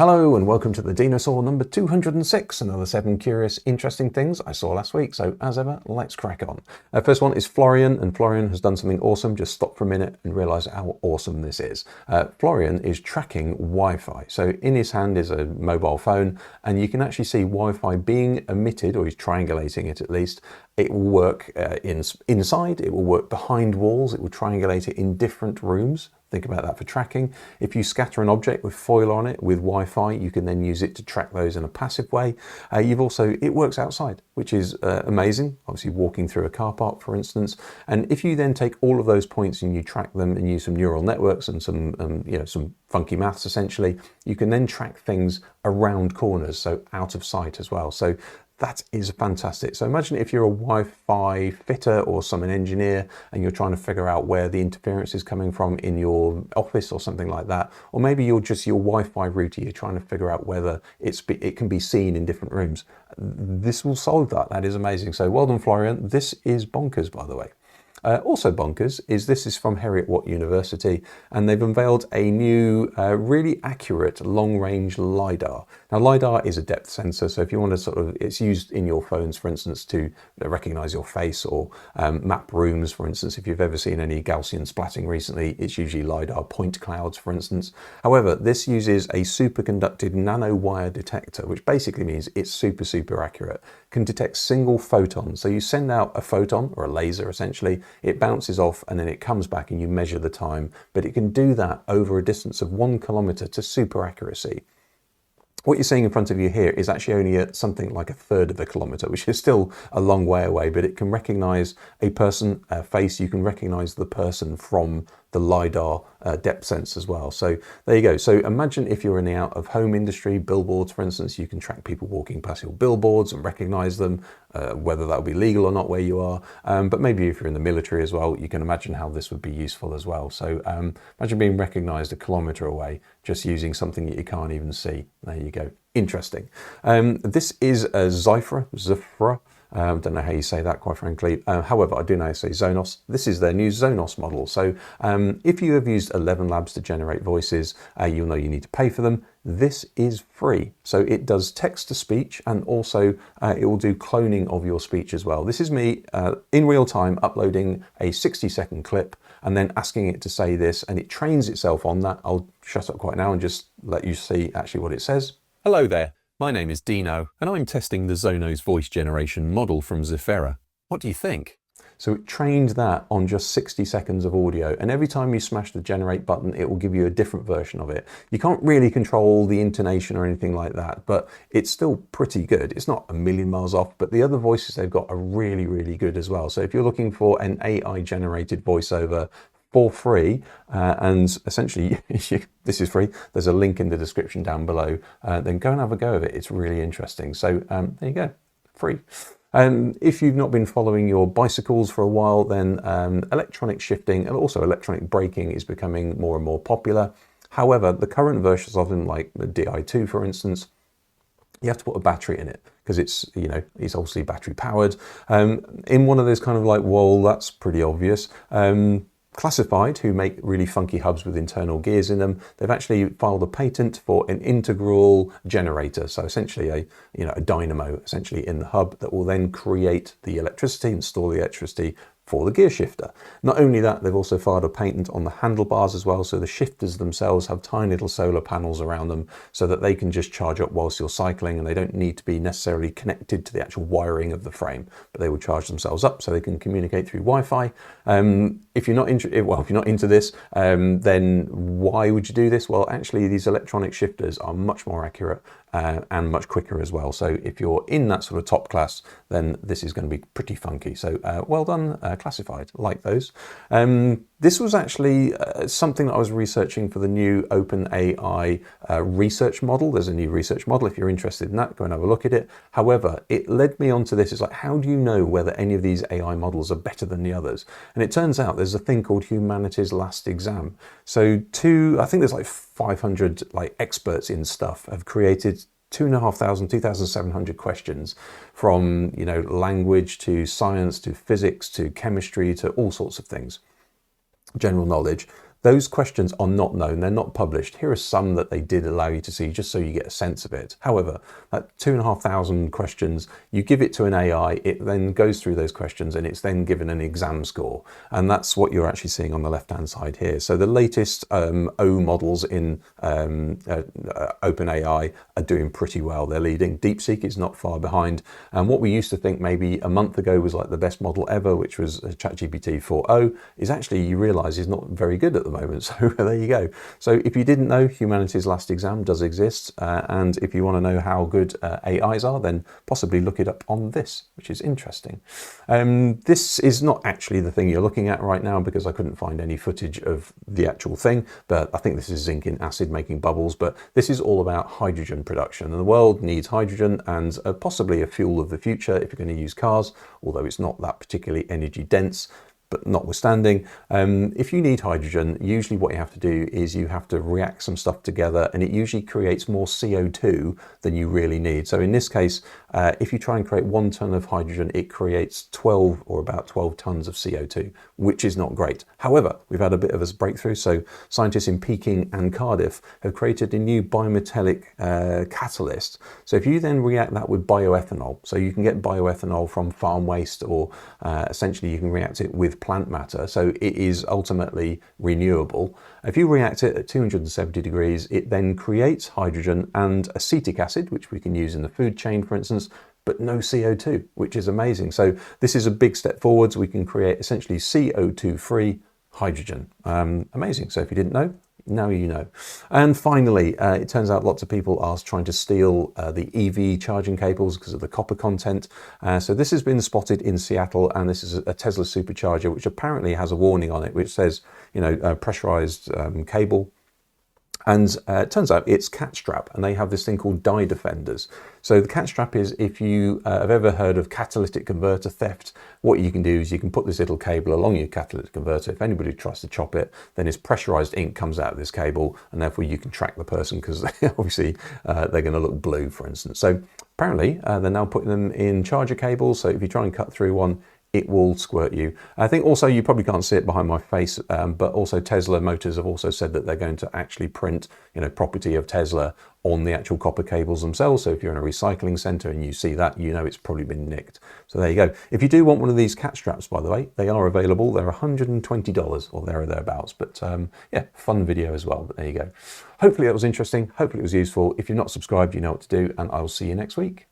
Hello and welcome to the Dinosaw number 206, another 7 curious, interesting things I saw last week. So as ever, let's crack on. First one is Florian, and Florian has done something awesome. Just stop for a minute and realize how awesome this is. Florian is tracking Wi-Fi. So in his hand is a mobile phone, and you can actually see Wi-Fi being emitted, or he's triangulating it at least. It will work inside, it will work behind walls, it will triangulate it in different rooms. Think about that for tracking. If you scatter an object with foil on it with Wi-Fi, you can then use it to track those in a passive way. It works outside, which is amazing. Obviously walking through a car park, for instance. And if you then take all of those points and you track them and use some neural networks and some funky maths essentially, you can then track things around corners, so out of sight as well. So that is fantastic. So imagine if you're a Wi-Fi fitter or an engineer and you're trying to figure out where the interference is coming from in your office or something like that. Or maybe you're just your Wi-Fi router, you're trying to figure out whether it can be seen in different rooms. This will solve that. That is amazing. So well done, Florian. This is bonkers, by the way. Also bonkers is this is from Heriot-Watt University, and they've unveiled a new really accurate long-range LiDAR. Now LiDAR is a depth sensor, so if you want to it's used in your phones, for instance, to recognize your face or map rooms, for instance. If you've ever seen any Gaussian splatting recently, it's usually LiDAR point clouds, for instance. However, this uses a superconducted nanowire detector, which basically means it's super accurate. Can detect single photons. So you send out a photon, or a laser essentially, it bounces off and then it comes back and you measure the time, but it can do that over a distance of 1 kilometer to super accuracy. What you're seeing in front of you here is actually only at something like 1/3 of a kilometer, which is still a long way away, but it can recognize a person, a face. You can recognize the person from the LiDAR depth sense as well. So there you go. So imagine if you're in the out of home industry, billboards, for instance, you can track people walking past your billboards and recognize them, whether that will be legal or not where you are. But maybe if you're in the military as well, you can imagine how this would be useful as well. So imagine being recognized 1 kilometer away, just using something that you can't even see. There you go. Interesting. This is a Zifra. I don't know how you say that, quite frankly. However, I do know how to say Zonos. This is their new Zonos model. So if you have used 11 Labs to generate voices, you'll know you need to pay for them. This is free. So it does text to speech, and also it will do cloning of your speech as well. This is me in real time uploading a 60-second clip and then asking it to say this, and it trains itself on that. I'll shut up quite now and just let you see actually what it says. Hello there. My name is Dino, and I'm testing the Zonos voice generation model from Zifra. What do you think? So it trained that on just 60 seconds of audio, and every time you smash the generate button, it will give you a different version of it. You can't really control the intonation or anything like that, but it's still pretty good. It's not a million miles off, but the other voices they've got are really good as well. So if you're looking for an AI generated voiceover for free, and essentially this is free, there's a link in the description down below, then go and have a go of it. It's really interesting. So there you go, free. If you've not been following your bicycles for a while, then electronic shifting and also electronic braking is becoming more and more popular. However, the current versions of them, like the Di2 for instance, you have to put a battery in it because it's obviously battery powered. In one of those kind of like, well, that's pretty obvious. Classified, who make really funky hubs with internal gears in them, they've actually filed a patent for an integral generator. So essentially a dynamo essentially in the hub that will then create the electricity and store the electricity for the gear shifter. Not only that, they've also filed a patent on the handlebars as well. So the shifters themselves have tiny little solar panels around them so that they can just charge up whilst you're cycling, and they don't need to be necessarily connected to the actual wiring of the frame, but they will charge themselves up so they can communicate through Wi-Fi. If you're not into this, then why would you do this? Well, actually these electronic shifters are much more accurate and much quicker as well. So if you're in that sort of top class, then this is going to be pretty funky. So well done, Classified, like those. This was actually something that I was researching for the new OpenAI research model. There's a new research model. If you're interested in that, go and have a look at it. However, it led me onto this. It's like, how do you know whether any of these AI models are better than the others? And it turns out there's a thing called humanity's last exam. So I think there's like 500 like experts in stuff have created 2,700 questions from, language to science to physics to chemistry to all sorts of things, general knowledge. Those questions are not known, they're not published. Here are some that they did allow you to see just so you get a sense of it. However, that 2,500 questions, you give it to an AI, it then goes through those questions and it's then given an exam score. And that's what you're actually seeing on the left-hand side here. So the latest O models in OpenAI are doing pretty well. They're leading. DeepSeek is not far behind. And what we used to think maybe a month ago was like the best model ever, which was ChatGPT 4.0, is actually, you realize, is not very good at the moment. So there you go. So if you didn't know, humanity's last exam does exist. And if you want to know how good AIs are, then possibly look it up on this, which is interesting. This is not actually the thing you're looking at right now because I couldn't find any footage of the actual thing, but I think this is zinc in acid making bubbles. But this is all about hydrogen production, and the world needs hydrogen and possibly a fuel of the future if you're going to use cars, although it's not that particularly energy dense. But notwithstanding, if you need hydrogen, usually what you have to do is you have to react some stuff together, and it usually creates more CO2 than you really need. So in this case, if you try and create 1 ton of hydrogen, it creates 12 or about 12 tons of CO2, which is not great. However, we've had a bit of a breakthrough. So scientists in Peking and Cardiff have created a new bimetallic catalyst. So if you then react that with bioethanol, so you can get bioethanol from farm waste, or essentially you can react it with plant matter, so it is ultimately renewable. If you react it at 270 degrees, it then creates hydrogen and acetic acid, which we can use in the food chain, for instance, but no CO2, which is amazing. So this is a big step forwards. We can create essentially CO2-free hydrogen. Amazing. So if you didn't know, now you know. And finally, it turns out lots of people are trying to steal the EV charging cables because of the copper content. So this has been spotted in Seattle, and this is a Tesla supercharger, which apparently has a warning on it, which says, you know, pressurized cable. And it turns out it's CatStrap, and they have this thing called Dyedefenders. So the CatStrap is, if you have ever heard of catalytic converter theft, what you can do is you can put this little cable along your catalytic converter. If anybody tries to chop it, then this pressurized ink comes out of this cable, and therefore you can track the person because obviously they're going to look blue, for instance. So apparently they're now putting them in charger cables. So if you try and cut through one, it will squirt you. I think also, you probably can't see it behind my face, but also Tesla Motors have also said that they're going to actually print, you know, property of Tesla on the actual copper cables themselves. So if you're in a recycling center and you see that, you know it's probably been nicked. So there you go. If you do want one of these CatStraps, by the way, they are available. They're $120 or there or thereabouts. But yeah, fun video as well. But there you go. Hopefully that was interesting. Hopefully it was useful. If you're not subscribed, you know what to do, and I'll see you next week.